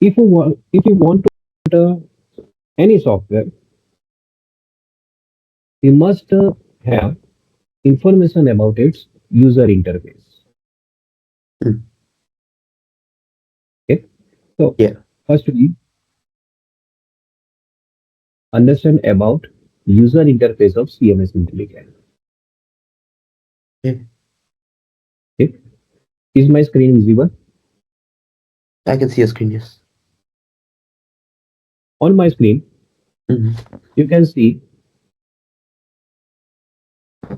If you want to any software, you must have information about its user interface. Mm. Okay, so Yeah. first we understand about user interface of CMS Intelligent. Yeah. Okay, is my screen visible? I can see your screen. Yes. On my screen, Hmm. you can see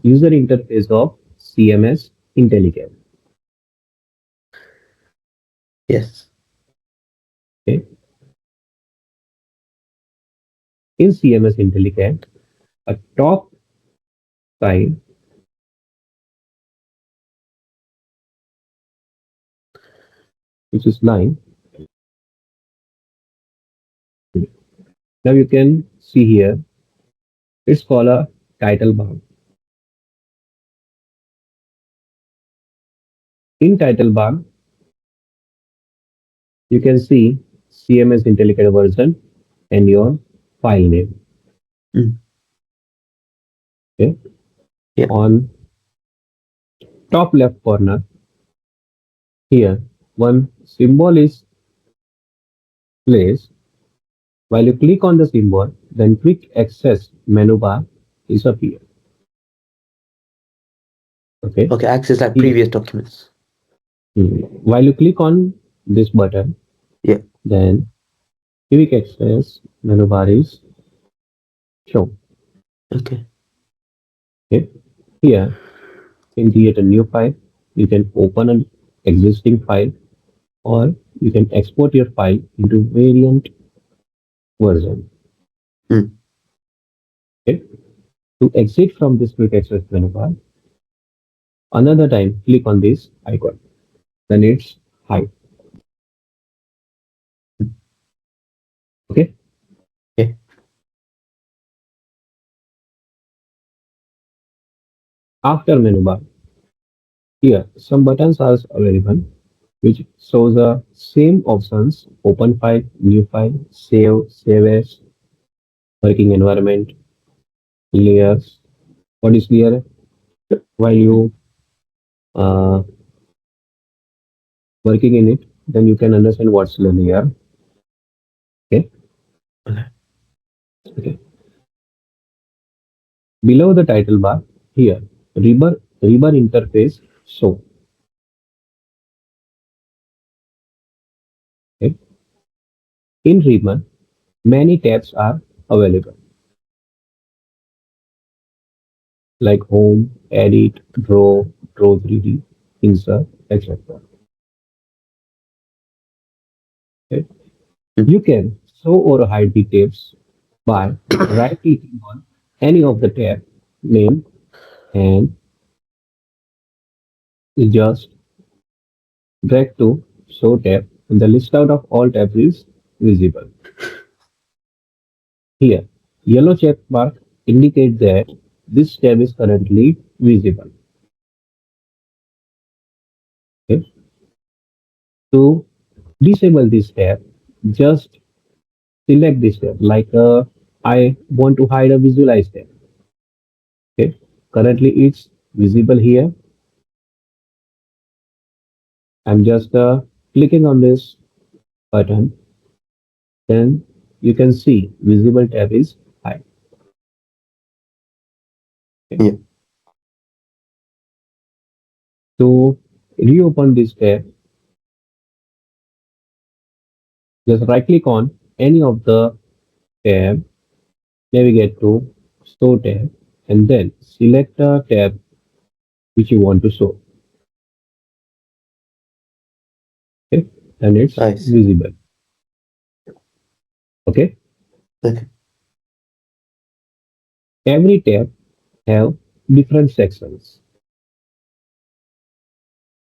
user interface of CMS Intelligent. Yes. Okay, in CMS Intelligent, a top side, which is line. Now you can see here, it's called a title bar. In title bar, you can see CMS Intelligent version and your file name. Mm. Okay. Yeah. On top left corner here, one symbol is placed. While you click on the symbol, then quick access menu bar is appear. Okay. Okay. Access like Here, previous documents. while you click on this button, Yeah. then quick access menu bar is shown. Okay. Okay. Here, you can create a new file. You can open an existing file, or you can export your file into variant version. Mm. Okay. To exit from this quick access menu bar, another time click on this icon. Then it's hide. Mm. Okay. Yeah. After menu bar, here some buttons are available which shows the same options: open file, new file, save as, working environment, layers. What is layer? While you uh, working in it, then you can understand what's the layer. Okay. Okay. Okay. Below the title bar, here ribbon interface show. Okay. In ribbon, many tabs are available like home, edit, draw 3D, insert, etc. Okay. Mm. You can show or hide the tabs by right clicking on any of the tab name and just drag to show tab and the list out of all tabs is visible. Here, yellow check mark indicates that this tab is currently visible. Okay. To disable this tab, just select this tab. Like I want to hide a visualize tab. Okay. Currently, it's visible here. I'm just clicking on this button. Then you can see visible tab is hide. Okay. Yeah. To reopen this tab, just right click on any of the tab, navigate to show tab, and then select a tab which you want to show. Okay, and it's Nice. visible. Okay, Okay. every tab have different sections,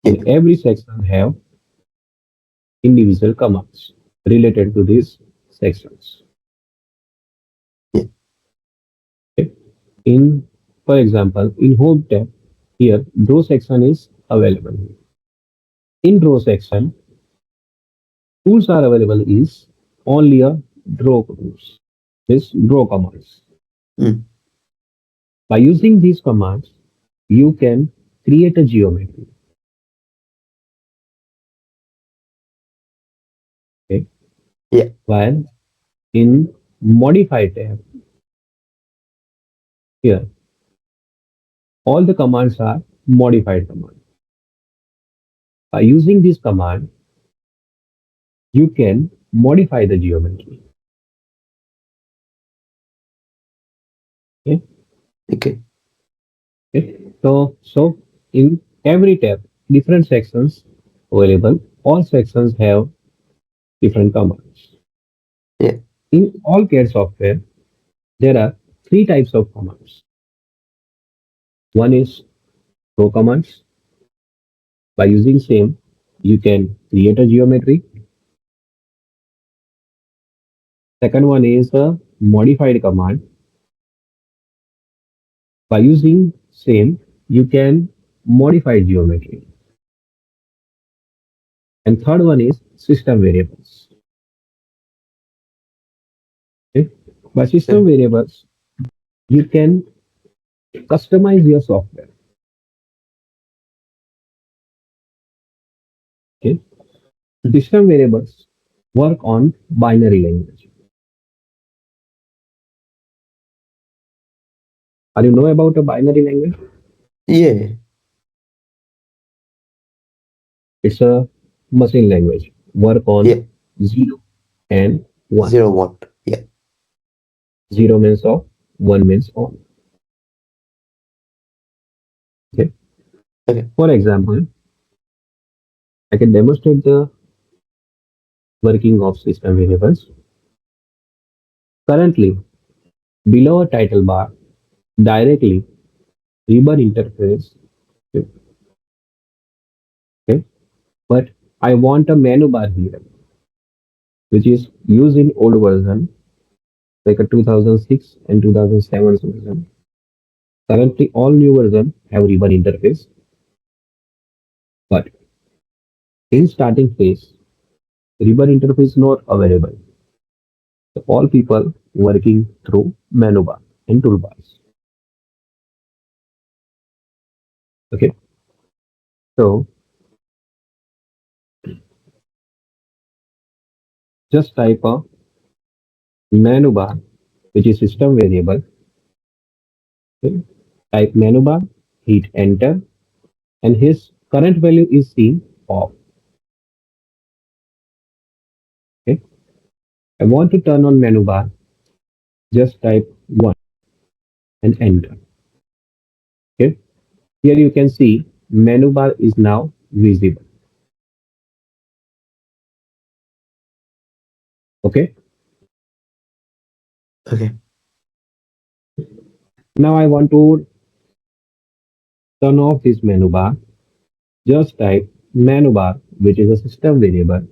Yeah. and every section have individual commands related to these sections. Yeah. Okay. In, for example, in home tab, here draw section is available. In draw section, Tools are available is only a draw tools. This draw commands. mm, By using these commands, you can create a geometry. Okay. yeah, While in modify tab, here all the commands are modified commands. By using this command, you can modify the geometry. Okay. okay, Okay. So in every tab, different sections available. All sections have different commands. yeah, In all CAD software, there are three types of commands. One is row commands. By using same, you can create a geometry. Second one is a modified command. By using same, you can modify geometry. And third one is system variables. Okay? By system okay, variables, you can customize your software. Okay? mm, System variables work on binary language. Are you know about a binary language? yeah, It's a machine language. Work on yeah, 0 and 1. 01, yeah, 0 means off, 1 means on. Okay. okay, For example, I can demonstrate the working of system variables. Currently, below a title bar, directly ribbon interface. Okay. Okay. But I want a menu bar here, which is used in old version, like a 2006 and 2007 version. Currently, all new version have ribbon interface, but in starting phase, ribbon interface not available. So all people working through menu bar and toolbars. Okay, so just type a menu bar, which is system variable. Okay. Type menu bar, hit enter, and his current value is seen off. Okay, I want to turn on menu bar. Just type 1 and enter. Okay, here you can see menu bar is now visible. Okay, okay, now I want to turn off this menu bar. Just type menu bar, which is a system variable,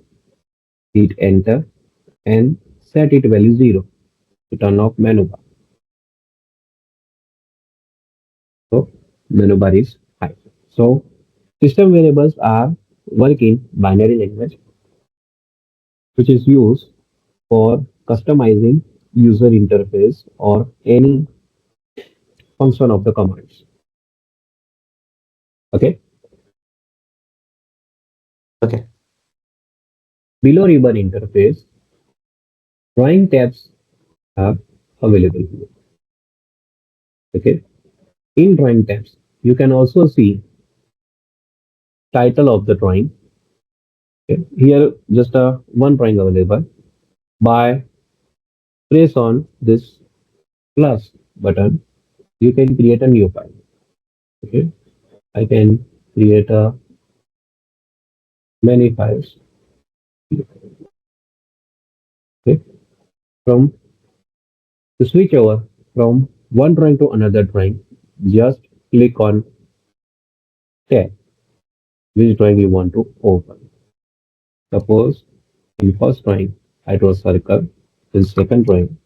hit enter and set it value 0 to turn off menu bar. So menu bar is high. So system variables are working binary language, which is used for customizing user interface or any function of the commands. Okay. okay, Below ribbon interface, drawing tabs are available here. Okay. In drawing tabs, you can also see title of the drawing. Okay. Here, just a one drawing available. By press on this plus button, you can create a new file. Okay. I can create a many files. Okay. From to switch over from one drawing to another drawing, just click on tab, which drawing you want to open. Suppose in first drawing, I draw a circle. In second drawing,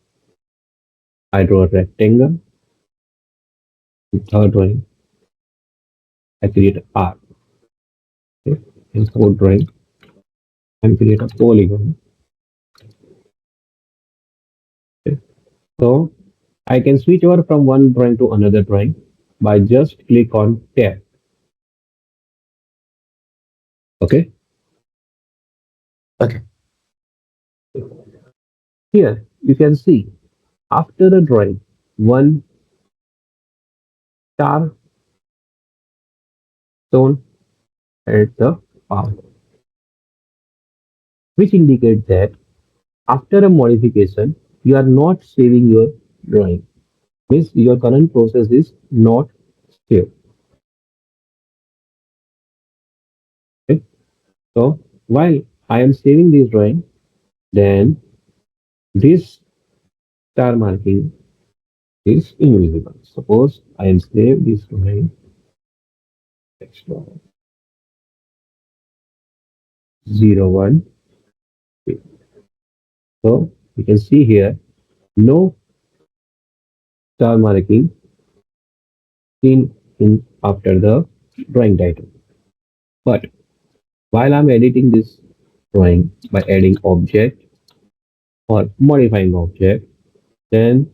I draw a rectangle. In third drawing, I create an arc. Okay. In fourth drawing, and create a polygon. Okay. So I can switch over from one drawing to another drawing by just click on tab. Okay. Okay. Here you can see after the drawing, one star shown at the path, which indicates that after a modification, you are not saving your drawing. Means your current process is not saved. Okay? So while I am saving this drawing, then this star marking is invisible. Suppose I am save this drawing text drawing 01. So you can see here no star marking seen in after the drawing title. But while I'm editing this drawing by adding object or modifying object, then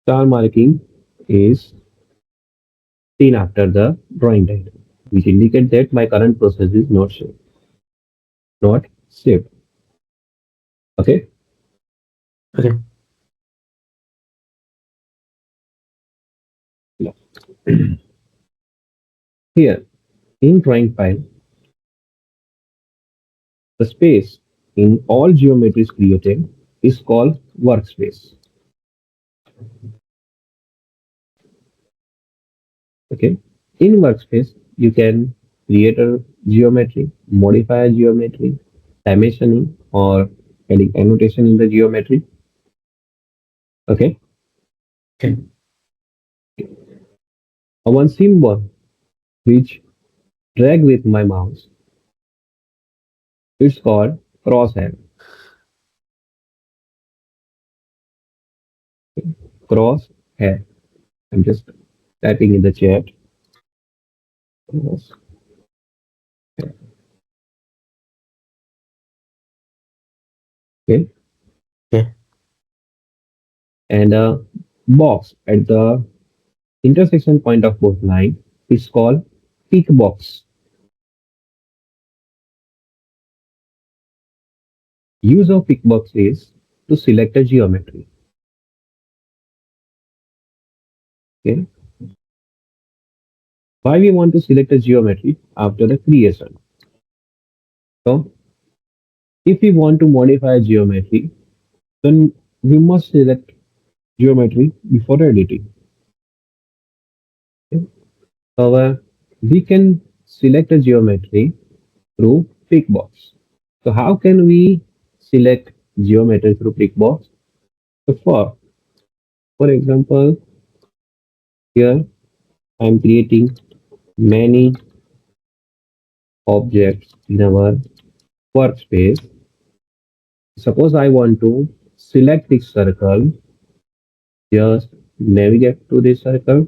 star marking is seen after the drawing title, which indicates that my current process is not saved. Okay. Okay. Yeah. Here in drawing file, the space in all geometries created is called workspace. Okay. In workspace, you can create a geometry, modify a geometry, dimensioning, or adding annotation in the geometry. Okay. Okay. One symbol which drag with my mouse, it's called crosshair. Crosshair. I'm just typing in the chat. Crosshair. Okay. Okay. And a box at the intersection point of both line is called tick box. Use of tick box is to select a geometry. Okay. Why we want to select a geometry after the creation? So if we want to modify a geometry, then we must select geometry before editing. Okay. However, we can select a geometry through tick box. So how can we select geometry through tick box? So for example, here I am creating many objects in our workspace. Suppose I want to select this circle, just navigate to this circle.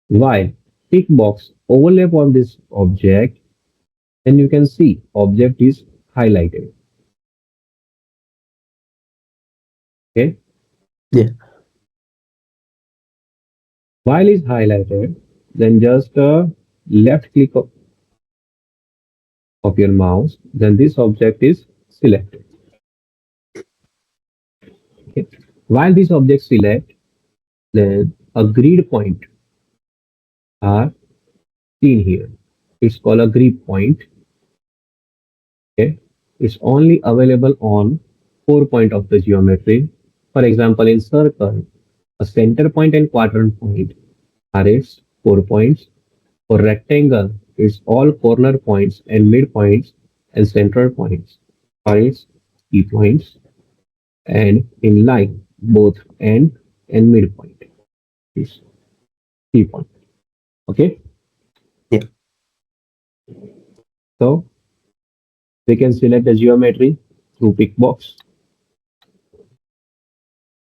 While tick box overlap on this object, and you can see object is highlighted. Okay, Yeah. while is highlighted, then just left click of your mouse, then this object is selected. Okay. While this object select, then a grid point are seen here. It's called a grid point. Okay, it's only available on 4 point of the geometry. For example, in circle, a center point and quadrant point are its 4 points. For rectangle, it's all corner points and midpoints and central points are its key points. And in line, both end and midpoint is key point. Okay, Yeah. so we can select the geometry through pick box.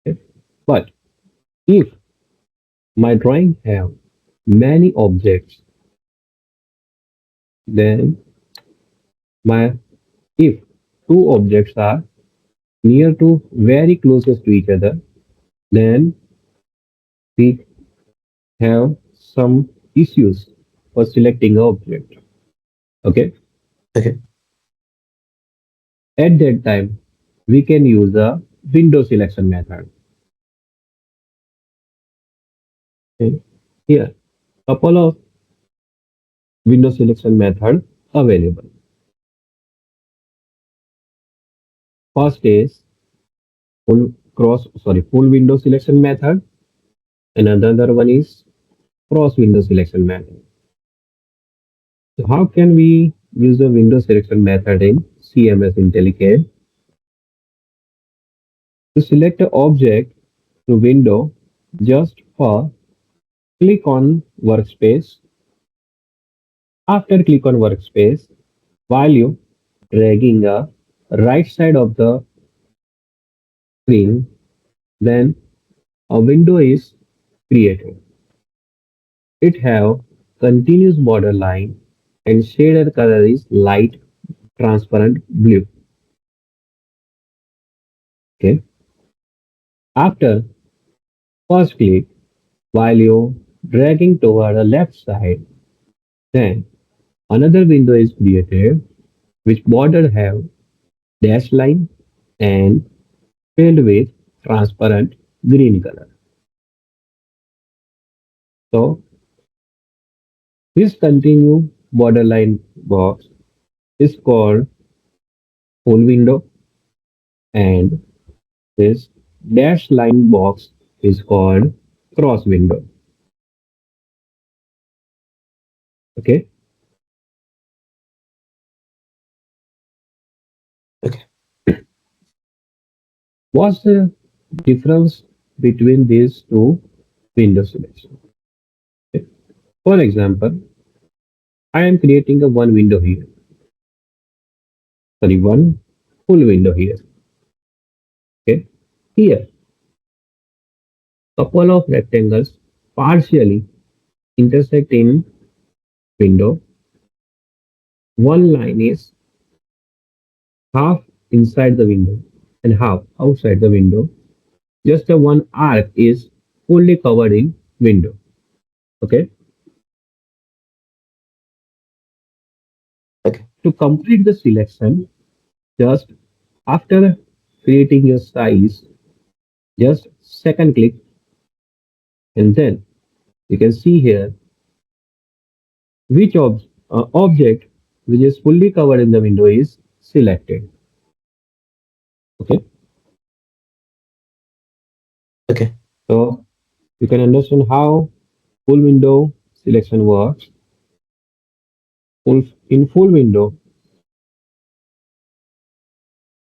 Okay. But if my drawing have many objects, then My if two objects are near to very closest to each other, then we have some issues for selecting an object. Okay. Okay. At that time, we can use a window selection method. Okay. Here, couple of window selection method available. First is full window selection method, and another one is cross window selection method. So how can we use the window selection method in CMS IntelliCAD? To select an object to window, just for click on workspace. After click on workspace, while you dragging the right side of the screen, then a window is created. It have continuous border line and shaded color is light transparent blue. Okay. After first click, while you dragging toward the left side, then another window is created which border have dash line and filled with transparent green color. So this continue borderline box is called full window, and this dash line box is called cross window. Okay. Okay. What's the difference between these two window selection? Okay. For example, I am creating a one window here, sorry, one full window here. Okay. Here, couple of rectangles partially intersect in window. One line is half inside the window and half outside the window. Just a one arc is fully covered in window. Okay. Okay. To complete the selection, just after creating your size, just second click, and then you can see here which object which is fully covered in the window is selected. Okay. Okay. So you can understand how full window selection works. In full window,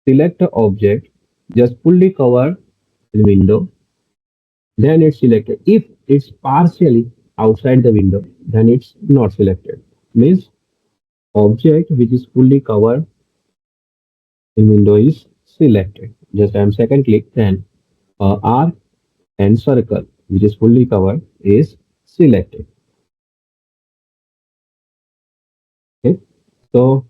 select the object, just fully cover the window, then it's selected. If it's partially outside the window, then it's not selected. Means object which is fully covered in window is selected. Just I'm second click, then arc and circle which is fully covered is selected. Okay. So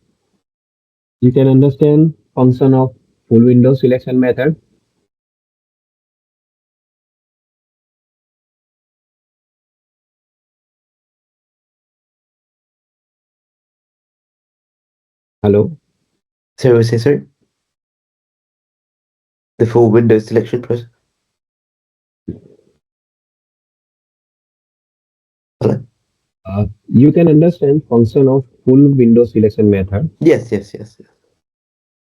you can understand function of full window selection method. Hello. So, say sorry. The full window selection process. Hello. You can understand function of full window selection method. Yes. Yes. Yes. Yes.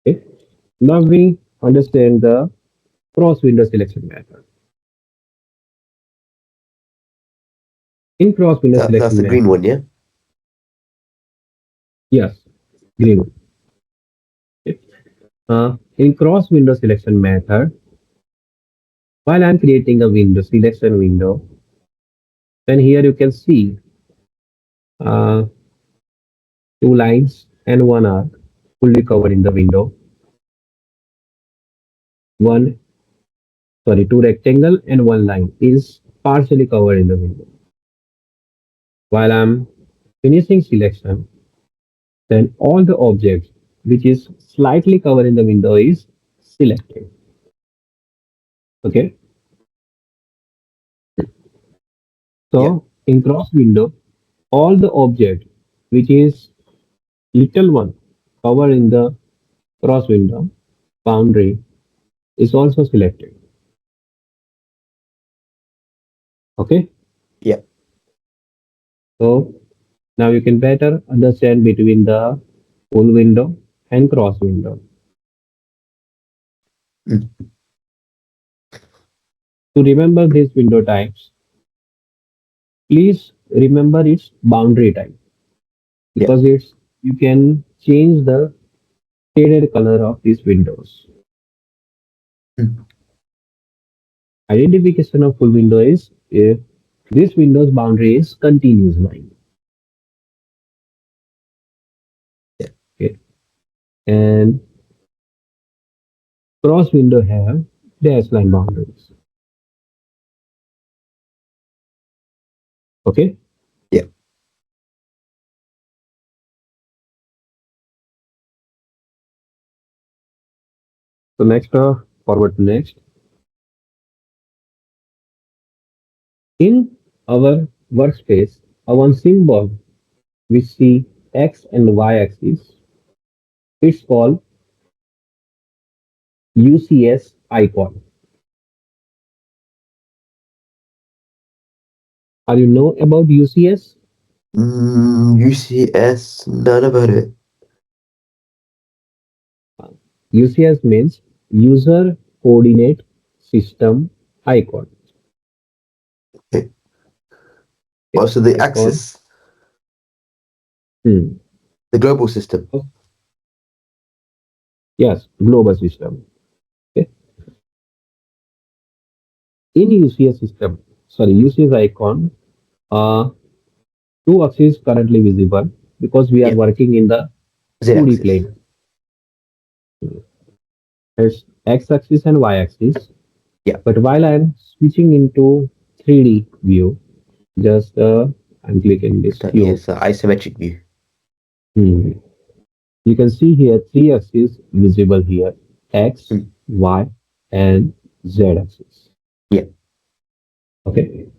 Okay. Now we understand the cross window selection method. In cross window That's selection the green method, one. Yeah. yes, green one. Okay. In cross window selection method, while I'm creating a window selection window, then here you can see uh, two lines and one arc fully covered in the window. One, sorry, two rectangle and one line is partially covered in the window. While I'm finishing selection, then all the objects which is slightly covering the window is selected. Okay. Yeah. So in cross window, all the object which is little one covered in the cross window boundary is also selected. Okay. Yeah. So now you can better understand between the full window and cross window. Mm. To remember these window types, please remember its boundary type Yeah. because it's you can change the shaded color of these windows. Mm. Identification of full window is if this window's boundary is continuous line. Yeah. Okay. And cross window have dash line boundaries. Okay. Yeah. So next, forward to next. In our workspace, a one symbol we see x and y axis. It's called UCS icon. Are you know about UCS? UCS, none about it. UCS means User Coordinate System Icon. Okay. Okay, Also, the icon. axis, Hmm. the global system. Oh, yes, global system. Okay. In UCS system, sorry, UCS icon, uh, two axes currently visible because we are Yeah. working in the 2D Z-axis. plane. It's x-axis and y-axis. Yeah. But while I'm switching into 3D view, just I'm clicking this cube. Yes, isometric view. Hmm. You can see here three axes visible here: x, Mm. y, and z axis. Yeah. Okay.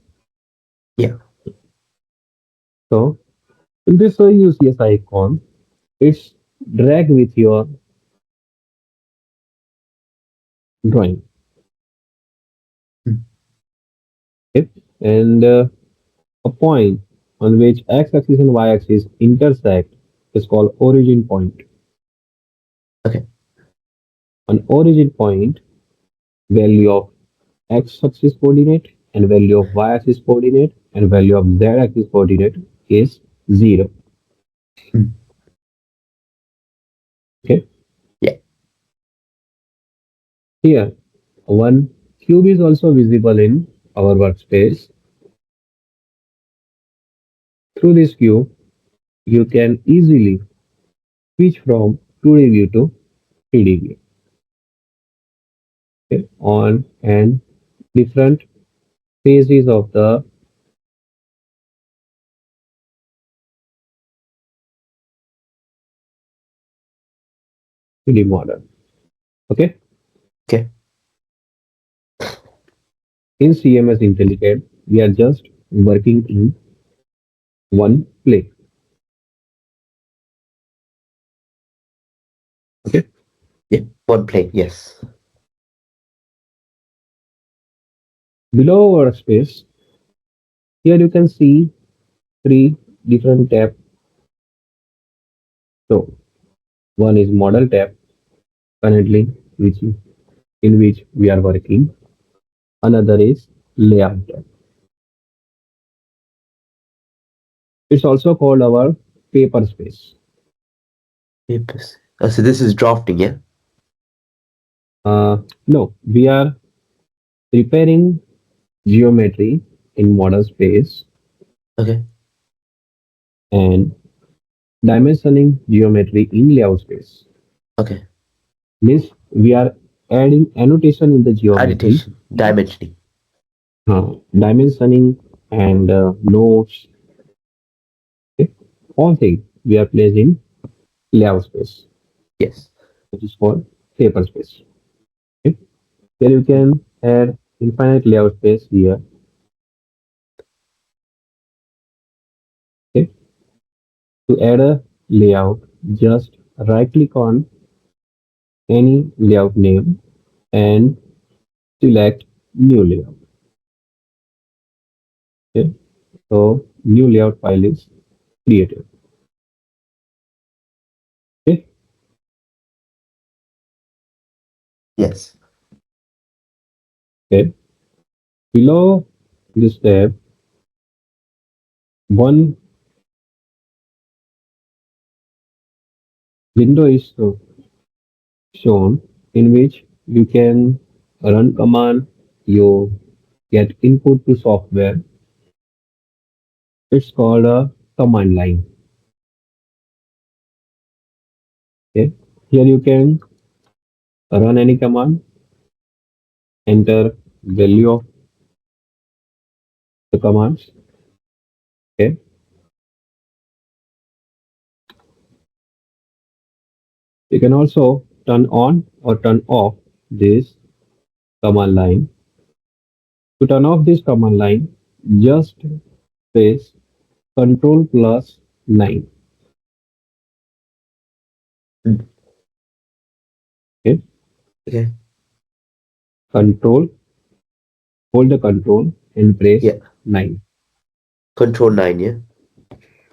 Yeah. So in this UCS icon, it's drag with your drawing. Mm. Okay. And a point on which x-axis and y-axis intersect is called origin point. Okay. An origin point, value of x-axis coordinate and value of y-axis coordinate and value of z-axis coordinate is 0. Mm. Okay. Yeah. Here, one cube is also visible in our workspace. Through this cube, you can easily switch from 2D view to 3D view, okay, on and different phases of the 3D model. Okay. Okay. In CMS Intelligent, we are just working in one plane. Okay. Yeah. One plane. Yes. Below our space, here you can see three different tabs. So one is model tab currently, in which we are working. Another is layout tab. It's also called our paper space. Papers. Oh, so this is drafting, yeah? No, we are preparing geometry in model space Okay. and dimensioning geometry in layout space. Okay. Means we are adding annotation in the geometry, Annotation. Dimensioning. dimensioning and notes, okay? All things we are placing layout space. Yes. which is called paper space. Okay. Here you can add infinite layout space here. Okay. To add a layout, just right click on any layout name and select new layout. Okay. So new layout file is created. Okay. Yes. Okay. Below this tab, one window is shown in which you can run command, you get input to software. It's called a command line. Okay. Here you can run any command, enter value of the commands. Okay. You can also turn on or turn off this command line. To turn off this command line, just press Control plus 9. Mm. Okay. Okay. Control, hold the control and press Yeah. 9. Control 9, yeah?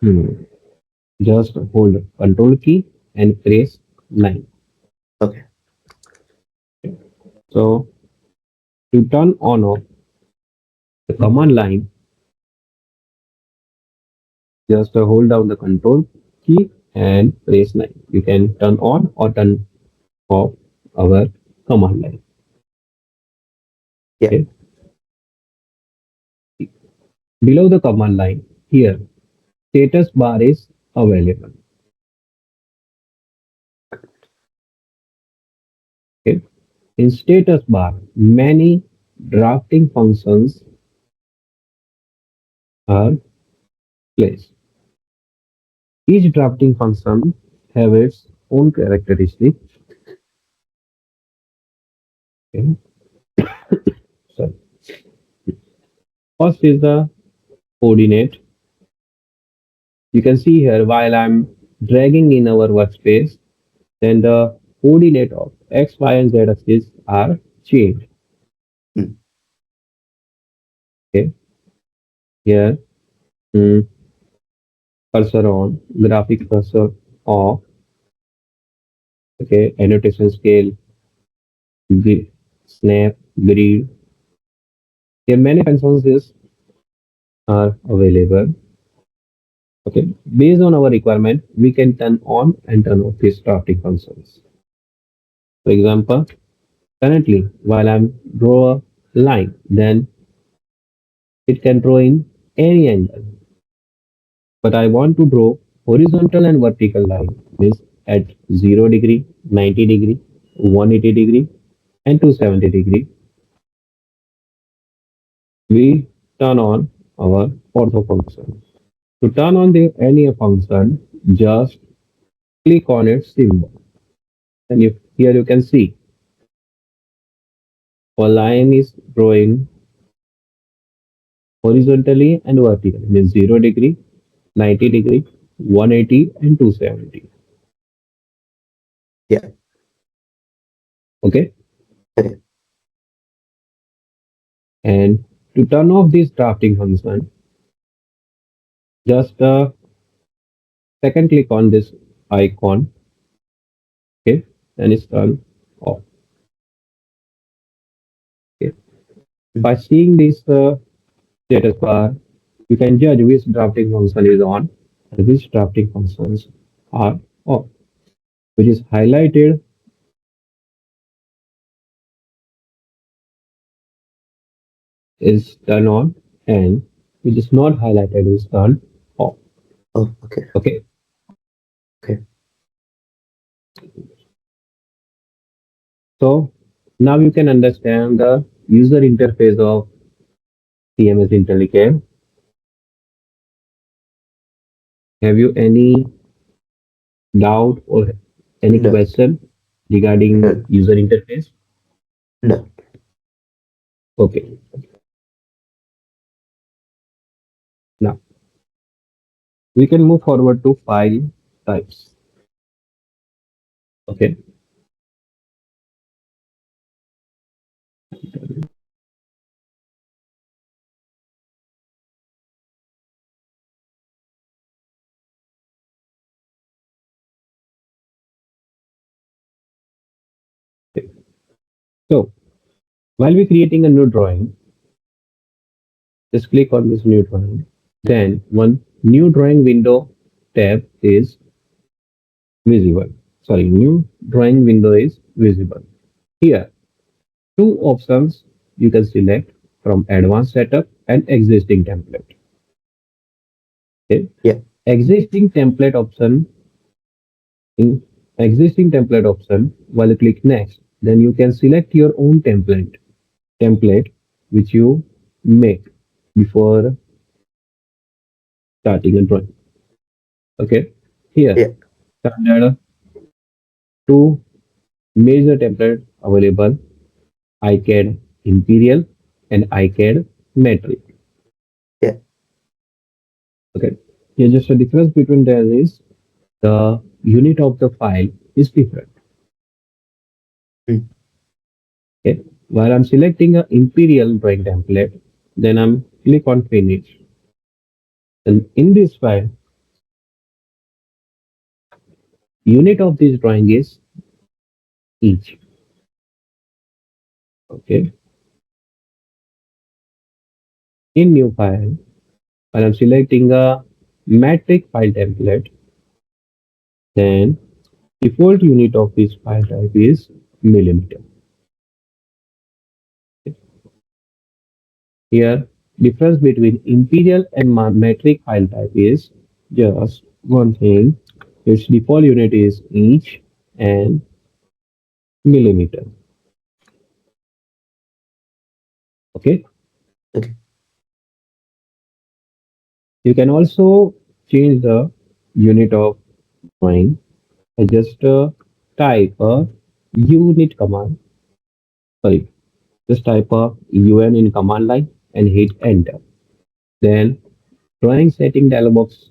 Hmm. Just hold control key and press 9. Okay. So to turn on off the command line, just hold down the control key and press 9. You can turn on or turn off our command line. Yeah. Okay. Below the command line, here status bar is available. Okay. In status bar, many drafting functions are placed. Each drafting function have its own characteristics. Okay. So first is the coordinate. You can see here while I'm dragging in our workspace, then the coordinate of x, y, and z axis are changed. Mm. Okay. Here, mm, cursor on, graphic cursor off. Okay. Annotation scale, snap, grid. Here many functions are available. Okay. Based on our requirement, we can turn on and turn off these drafting functions. For example, currently while I'm draw a line, then it can draw in any angle. But I want to draw horizontal and vertical line means at 0 degree, 90 degree, 180 degree, and 270 degree. We turn on our ortho function. To turn on the any function, just click on its symbol. And if here you can see a line is drawing horizontally and vertically means 0 degree, 90 degree, 180 and 270. Yeah. Okay. Okay. And to turn off this drafting function, just second click on this icon. Okay. And it's turned off. Okay. Mm. By seeing this status bar, you can judge which drafting function is on and which drafting functions are off. Which is highlighted is turned on and which is not highlighted is turned off. Oh, okay. Okay. Okay. So now you can understand the user interface of CMS IntelliCAD. Have you any doubt or Any No. question regarding No. user interface? No. Okay. Now we can move forward to file types. Okay. So while we're creating a new drawing, just click on this new drawing. Then one new drawing window tab is visible. Sorry, new drawing window is visible. Here, two options you can select from advanced setup and existing template. Okay. Yeah. Existing template option in existing template option, while you click next, then you can select your own template which you make before starting a drawing. Okay. Here, Yeah. standard two major templates available: iCAD Imperial and iCAD Metric. Yeah. Okay. Here just a difference between them is the unit of the file is different. Mm. Okay. While I'm selecting a Imperial drawing template, then I'm click on finish. And in this file, unit of this drawing is each. Okay. In new file, while I'm selecting a metric file template, then default unit of this file type is millimeter. Here, difference between imperial and metric file type is just one thing. Its default unit is inch and millimeter. Okay. Okay. You can also change the unit of drawing. I just type a unit command. Sorry, just type a un in command line and hit enter. Then drawing setting dialog box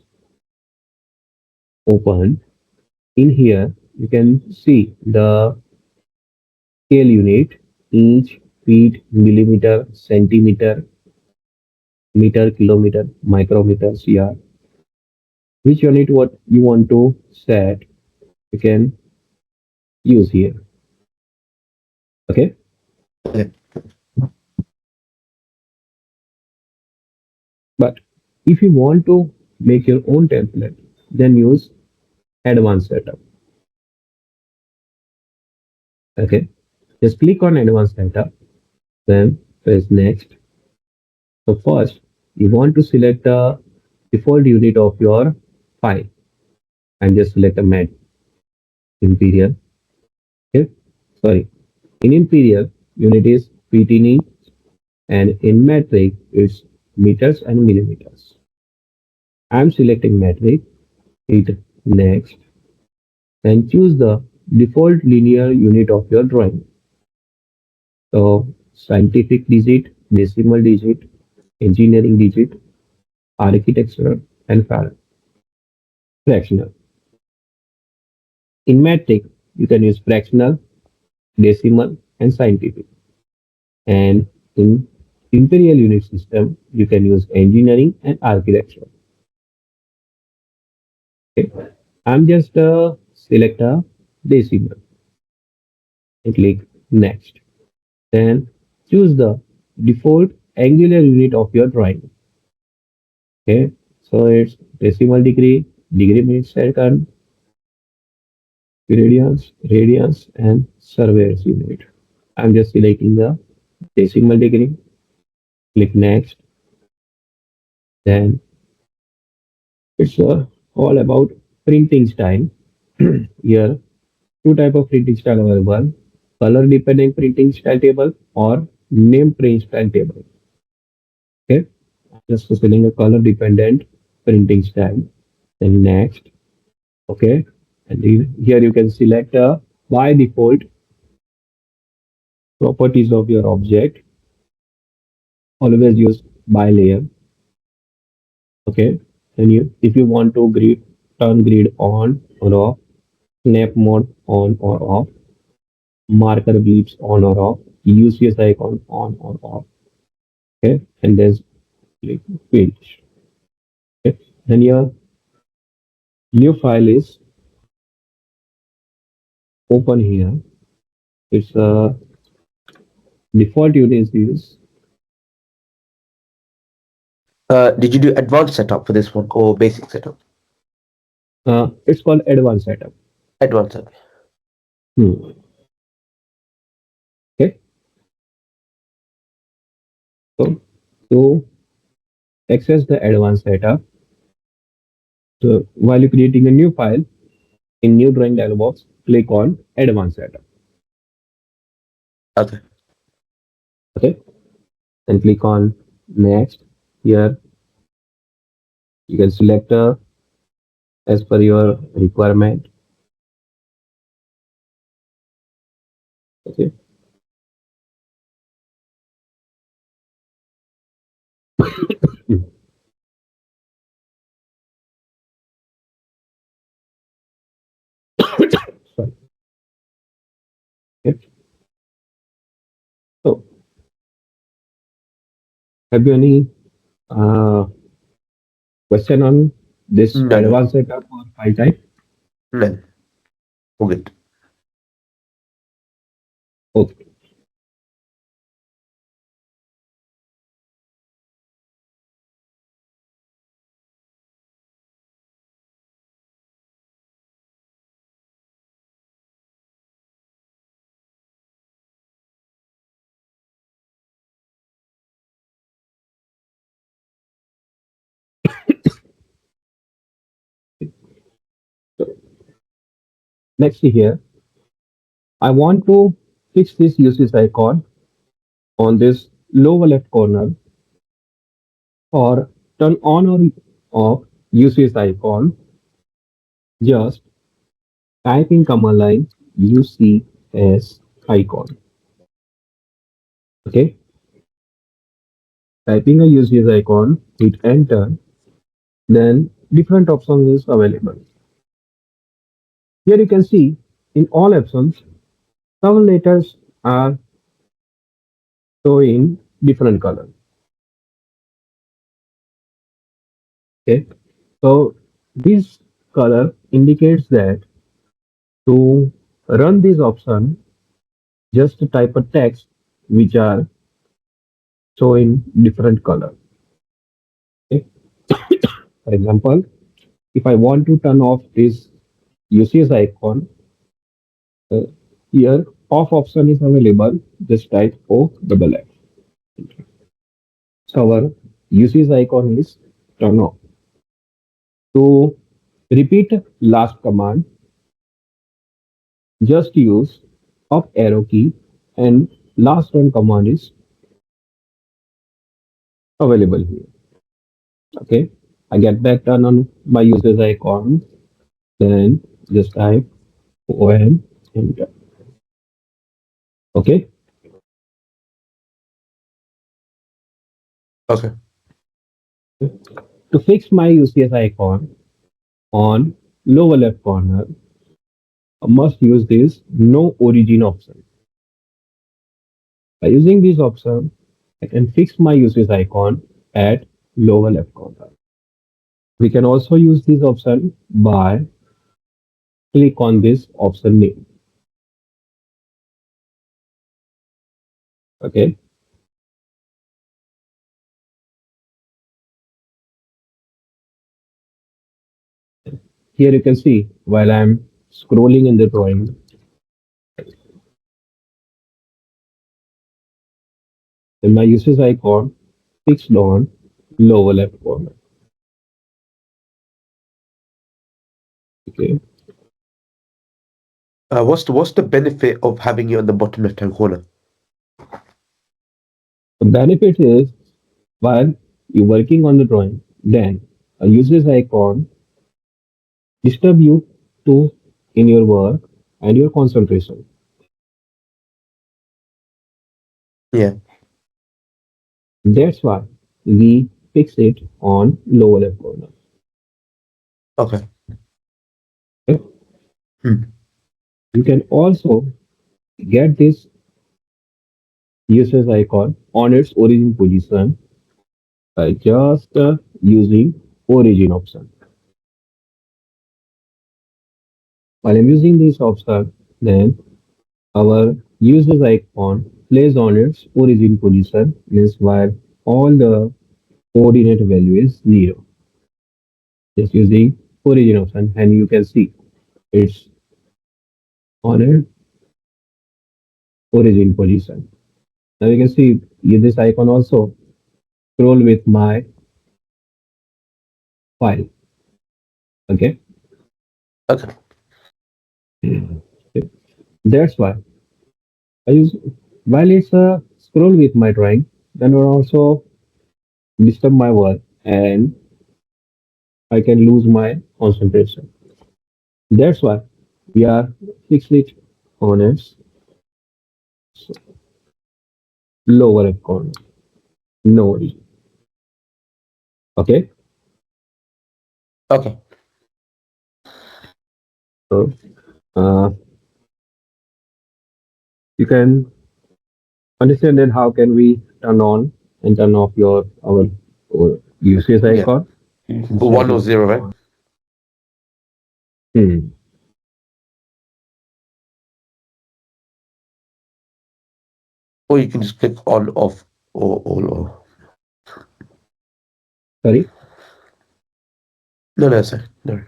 open. In here, you can see the scale unit: inch, feet, millimeter, centimeter, meter, kilometer, micrometer, CR. Which unit what you want to set, you can use here. Okay. Okay. But if you want to make your own template, then use advanced setup. Okay. Just click on advanced setup, then press next. So first, you want to select the default unit of your file and just select a mat imperial. Okay. Sorry. In imperial, unit is feet in inch, and in metric, it's meters and millimeters. I'm selecting metric, hit next, and choose the default linear unit of your drawing. So scientific digit, decimal digit, engineering digit, architectural, and fractional. In metric, you can use fractional, decimal, and scientific. And in imperial unit system, you can use engineering and architecture. Okay. I'm just select a decimal and click next. Then choose the default angular unit of your drawing. Okay. So it's decimal degree, degree minutes second, radians, and surveyors unit. I'm just selecting the decimal degree. Click next. Then it's all about printing style. Here, two type of printing style available: color dependent printing style table or name print style table. Okay, just filling a color dependent printing style. Then next, okay. And here you can select by default properties of your object. Always use by layer. Okay. And if you want to turn grid on or off, snap mode on or off, marker glyphs on or off, UCS icon on or off. Okay. And then click finish. Okay. Then your new file is open here. It's default unit is Did you do advanced setup for this one or basic setup? it's called advanced setup. Advanced setup. Hmm. Okay. So to access the advanced setup, so while you're creating a new file in new drawing dialog box, click on advanced setup. Okay. Okay. Then click on next. Here you can select as per your requirement. Okay. Hmm. Sorry. Okay. So have you any uh, question on this No, no, advanced setup or file type? no. All good. Okay. So next here, I want to fix this usage icon on this lower left corner or turn on or off usage icon. Just type in command line UCS icon. Okay, typing a UCS icon, hit enter, then different options is available. Here you can see in all options, some letters are showing different color. Okay, so this color indicates that to run this option, just type a text which are showing different color. Okay, for example, if I want to turn off this UCS icon, uh, here off option is available. Just type O double F. So our UCS icon is turn off. To repeat last command, just use up arrow key and last run command is available here. Okay, I get back turn on my UCS icon, then just type OM enter. Okay, Okay. to fix my UCS icon on lower left corner, I must use this no origin option. By using this option, I can fix my usage icon at lower left corner. We can also use this option by click on this option name. Okay. Here you can see while I'm scrolling in the drawing, then my usage icon fixed on lower left corner. Okay. What's the benefit of having it on the bottom left hand corner? The benefit is while you're working on the drawing, then a usage icon disturb you to in your work and your concentration. Yeah. That's why we fix it on lower left corner. Okay. Okay? Hmm. You can also get this usage icon on its origin position by just using origin option. While I'm using this option, then our usage icon plays on its origin position, means while all the coordinate value is zero. Just using origin option, and you can see it's on its origin position. Now you can see this icon also scroll with my file. Okay. Okay. That's why I use while it's a scroll with my drawing, then it will also disturb my work and I can lose my concentration. That's why we are fixed it on its lower left corner. No worries. Okay. Okay. So you can understand then how can we turn on and turn off our usage Yeah. icon. One or zero, right? Hmm. Or you can just click on, off, or all. Or Sorry. no, no, sorry, no.